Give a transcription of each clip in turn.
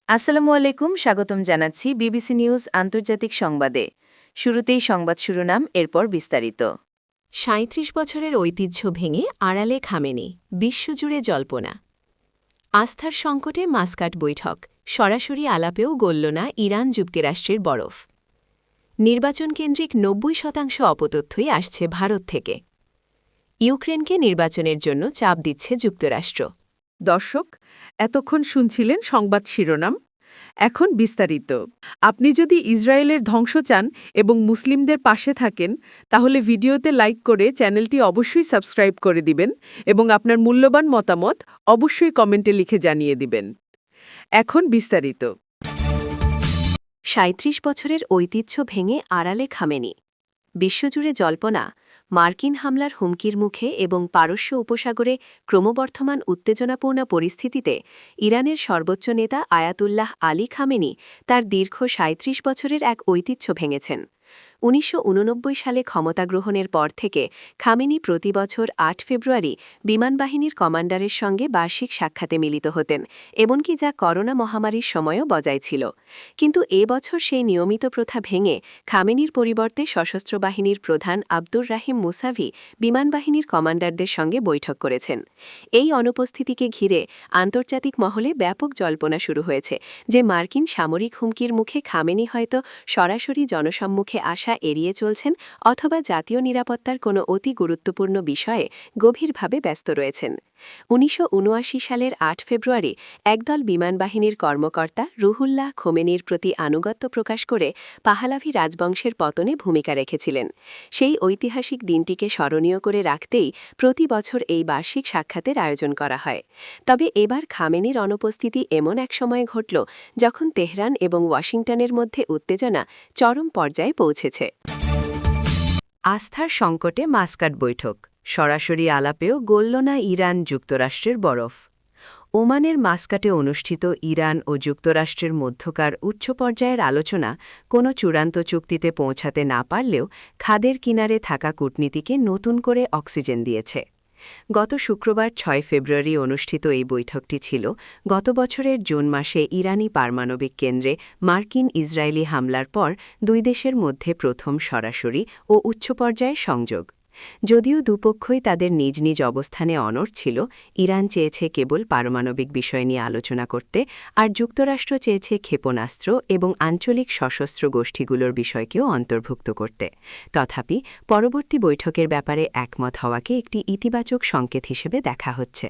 আসসালামু আলাইকুম, স্বাগতম জানাচ্ছি বিবিসি নিউজ আন্তর্জাতিক সংবাদে। শুরুতেই সংবাদ শিরোনাম, এরপর বিস্তারিত। ৩৭ বছরের ঐতিহ্য ভেঙে আড়ালে খামেনি, বিশ্বজুড়ে জল্পনা। আস্থার সংকটে মাস্কাট বৈঠক, সরাসরি আলাপেও গলল না ইরান যুক্তরাষ্ট্রের বরফ। নির্বাচনকেন্দ্রিক ৯০% অপতথ্যই আসছে ভারত থেকে। ইউক্রেনকে নির্বাচনের জন্য চাপ দিচ্ছে যুক্তরাষ্ট্র। দর্শক, এতক্ষণ শুনছিলেন সংবাদ শিরোনাম। এখন বিস্তারিত। আপনি যদি ইসরায়েলের ধ্বংস চান এবং মুসলিমদের পাশে থাকেন, তাহলে ভিডিওতে লাইক করে চ্যানেলটি অবশ্যই সাবস্ক্রাইব করে দিবেন এবং আপনার মূল্যবান মতামত অবশ্যই কমেন্টে লিখে জানিয়ে দিবেন। এখন বিস্তারিত। ৩৭ বছরের ঐতিহ্য ভেঙে আড়ালে খামেনি, বিশ্বজুড়ে জল্পনা। মার্কিন হামলার হুমকির মুখে এবং পারস্য উপসাগরে ক্রমবর্ধমান উত্তেজনাপূর্ণ পরিস্থিতিতে ইরানের সর্বোচ্চ নেতা আয়াতুল্লাহ আলী খামেনি তার দীর্ঘ ৩৭ বছরের এক ঐতিহ্য ভেঙেছেন। ১৯৮৯ সালে ক্ষমতা গ্রহণের পর থেকে খামেনি প্রতি বছর ৮ ফেব্রুয়ারি বিমানবাহিনীর কমান্ডারের সঙ্গে বার্ষিক সাক্ষাতে মিলিত হতেন, এমনকি যা করোনা মহামারীর সময়ও বজায় ছিল। কিন্তু এ বছর সেই নিয়মিত প্রথা ভেঙে খামেনির পরিবর্তে সশস্ত্র বাহিনীর প্রধান আব্দুর রাহিম মুসাভি বিমানবাহিনীর কমান্ডারদের সঙ্গে বৈঠক করেছেন। এই অনুপস্থিতিকে ঘিরে আন্তর্জাতিক মহলে ব্যাপক জল্পনা শুরু হয়েছে যে মার্কিন সামরিক হুমকির মুখে খামেনি হয়তো সরাসরি জনসম্মুখে আসা এড়িয়ে চলছেন অথবা জাতীয় নিরাপত্তার কোনো অতি গুরুত্বপূর্ণ বিষয়ে গভীরভাবে ব্যস্ত রয়েছেন। ১৯৭৯ সালের ৮ ফেব্রুয়ারি একদল বিমানবাহিনীর কর্মকর্তা রুহুল্লাহ খোমেনির প্রতি আনুগত্য প্রকাশ করে পাহালাভি রাজবংশের পতনে ভূমিকা রেখেছিলেন। সেই ঐতিহাসিক দিনটিকে স্মরণীয় করে রাখতেই প্রতি বছর এই বার্ষিক সাক্ষাতের আয়োজন করা হয়। তবে এবার খামেনির অনুপস্থিতি এমন এক সময়ে ঘটল যখন তেহরান এবং ওয়াশিংটনের মধ্যে উত্তেজনা চরম পর্যায়ে পৌঁছেছে। আস্থার সংকটে মাস্কাট বৈঠক, সরাসরি আলাপেও গলল না ইরান যুক্তরাষ্ট্রের বরফ। ওমানের মাস্কাটে অনুষ্ঠিত ইরান ও যুক্তরাষ্ট্রের মধ্যকার উচ্চ পর্যায়ের আলোচনা কোনো চূড়ান্ত চুক্তিতে পৌঁছাতে না পারলেও খাদের কিনারে থাকা কূটনীতিকে নতুন করে অক্সিজেন দিয়েছে। গত শুক্রবার ৬ ফেব্রুয়ারি অনুষ্ঠিত এই বৈঠকটি ছিল গত বছরের জুন মাসে ইরানি পারমাণবিক কেন্দ্রে মার্কিন ইসরায়েলি হামলার পর দুই দেশের মধ্যে প্রথম সরাসরি ও উচ্চ পর্যায়ের সংযোগ। যদিও দুপক্ষই তাদের নিজ নিজ অবস্থানে অনড় ছিল, ইরান চেয়েছে কেবল পারমাণবিক বিষয় নিয়ে আলোচনা করতে, আর যুক্তরাষ্ট্র চেয়েছে ক্ষেপণাস্ত্র এবং আঞ্চলিক সশস্ত্র গোষ্ঠীগুলোর বিষয়কেও অন্তর্ভুক্ত করতে। তথাপি পরবর্তী বৈঠকের ব্যাপারে একমত হওয়াকে একটি ইতিবাচক সংকেত হিসেবে দেখা হচ্ছে।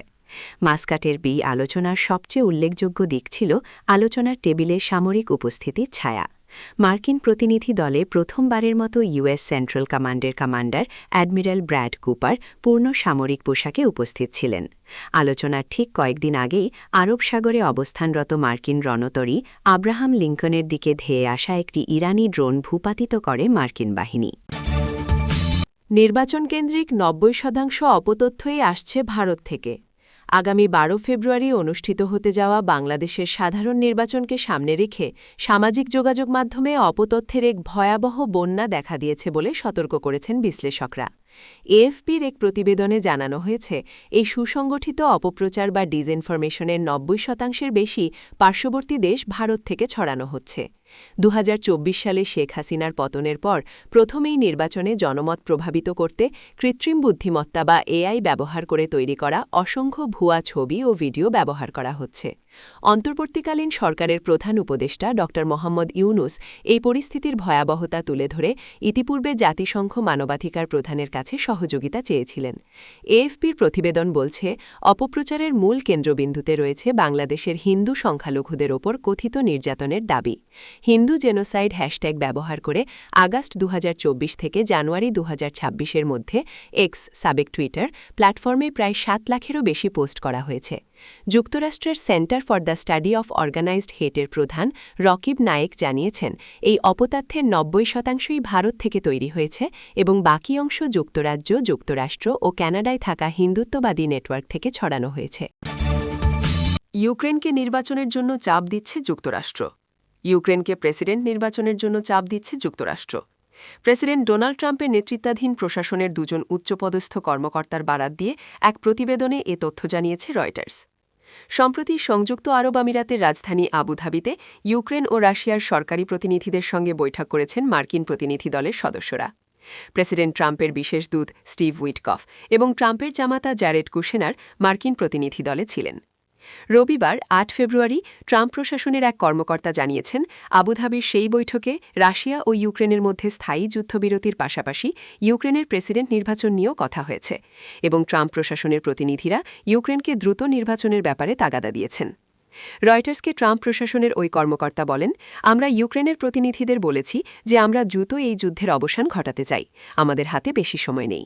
মাস্কাটের আলোচনার সবচেয়ে উল্লেখযোগ্য দিক ছিল আলোচনার টেবিলে সামরিক উপস্থিতির ছায়া। মার্কিন প্রতিনিধি দলে প্রথমবারের মতো ইউএস সেন্ট্রাল কমান্ডের কমান্ডার অ্যাডমিরাল ব্র্যাড কুপার পূর্ণ সামরিক পোশাকে উপস্থিত ছিলেন। আলোচনার ঠিক কয়েকদিন আগেই আরব সাগরে অবস্থানরত মার্কিন রণতরী আব্রাহাম লিঙ্কনের দিকে ধেয়ে আসা একটি ইরানি ড্রোন ভূপাতিত করে মার্কিন বাহিনী। নির্বাচনকেন্দ্রিক ৯০% অপতথ্যই আসছে ভারত থেকে। আগামী ১২ ফেব্রুয়ারি অনুষ্ঠিত হতে যাওয়া বাংলাদেশের সাধারণ নির্বাচনকে সামনে রেখে সামাজিক যোগাযোগ মাধ্যমে অপতথ্যের এক ভয়াবহ বন্যা দেখা দিয়েছে বলে সতর্ক করেছেন বিশ্লেষকরা। এএফপির এক প্রতিবেদনে জানানো হয়েছে, এই সুসংগঠিত অপপ্রচার বা ডিসইনফরমেশনের ৯০% বেশি পার্শ্ববর্তী দেশ ভারত থেকে ছড়ানো হচ্ছে। ২০২৪ সালে শেখ হাসিনার পতনের পর প্রথমেই নির্বাচনে জনমত প্রভাবিত করতে কৃত্রিম বুদ্ধিমত্তা বা এআই ব্যবহার করে তৈরি করা অসংখ্য ভুয়া ছবি ও ভিডিও ব্যবহার করা হচ্ছে। অন্তর্বর্তীকালীন সরকারের প্রধান উপদেষ্টা ড. মোহাম্মদ ইউনুস এই পরিস্থিতির ভয়াবহতা তুলে ধরে ইতিপূর্বে জাতিসংঘ মানবাধিকার প্রধানের কাছে সহযোগিতা চেয়েছিলেন। এএফপির প্রতিবেদন বলছে, অপপ্রচারের মূল কেন্দ্রবিন্দুতে রয়েছে বাংলাদেশের হিন্দু সংখ্যালঘুদের ওপর কথিত নির্যাতনের দাবি। হিন্দু জেনোসাইড হ্যাশট্যাগ ব্যবহার করে আগস্ট ২০২৪ থেকে জানুয়ারি ২০২৬-এর মধ্যে এক্স সাবেক টুইটার প্ল্যাটফর্মে প্রায় ৭ লাখেরও বেশি পোস্ট করা হয়েছে। যুক্তরাষ্ট্রের center for the study of organized হেটের প্রধান রকিব নায়েক জানিয়েছেন, এই অপতথ্যের ৯০%ই ভারত থেকে তৈরি হয়েছে এবং বাকি অংশ যুক্তরাজ্য, যুক্তরাষ্ট্র ও কানাডায় থাকা হিন্দুত্ববাদী নেটওয়ার্ক থেকে ছড়ানো হয়েছে। ইউক্রেনকে নির্বাচনের জন্য চাপ দিচ্ছে যুক্তরাষ্ট্র। ইউক্রেনকে প্রেসিডেন্ট নির্বাচনের জন্য চাপ দিচ্ছে যুক্তরাষ্ট্র। প্রেসিডেন্ট ডোনাল্ড ট্রাম্পের নেতৃত্বাধীন প্রশাসনের দুজন উচ্চপদস্থ কর্মকর্তার বারাত দিয়ে এক প্রতিবেদনে এ তথ্য জানিয়েছে রয়টার্স। সম্প্রতি সংযুক্ত আরব আমিরাতের রাজধানী আবুধাবিতে ইউক্রেন ও রাশিয়ার সরকারি প্রতিনিধিদের সঙ্গে বৈঠক করেছেন মার্কিন প্রতিনিধি দলের সদস্যরা। প্রেসিডেন্ট ট্রাম্পের বিশেষ দূত স্টিভ উইটকফ এবং ট্রাম্পের জামাতা জ্যারেড কুশেনার মার্কিন প্রতিনিধি দলে ছিলেন। রবিবার ৮ ফেব্রুয়ারি ট্রাম্প প্রশাসনের এক কর্মকর্তা জানিয়েছেন, আবুধাবির সেই বৈঠকে রাশিয়া ও ইউক্রেনের মধ্যে স্থায়ী যুদ্ধবিরতির পাশাপাশি ইউক্রেনের প্রেসিডেন্ট নির্বাচন নিয়েও কথা হয়েছে এবং ট্রাম্প প্রশাসনের প্রতিনিধিরা ইউক্রেনকে দ্রুত নির্বাচনের ব্যাপারে তাগাদা দিয়েছেন। রয়টার্সকে ট্রাম্প প্রশাসনের ওই কর্মকর্তা বলেন, আমরা ইউক্রেনের প্রতিনিধিদের বলেছি যে আমরা দ্রুত এই যুদ্ধের অবসান ঘটাতে চাই, আমাদের হাতে বেশি সময় নেই।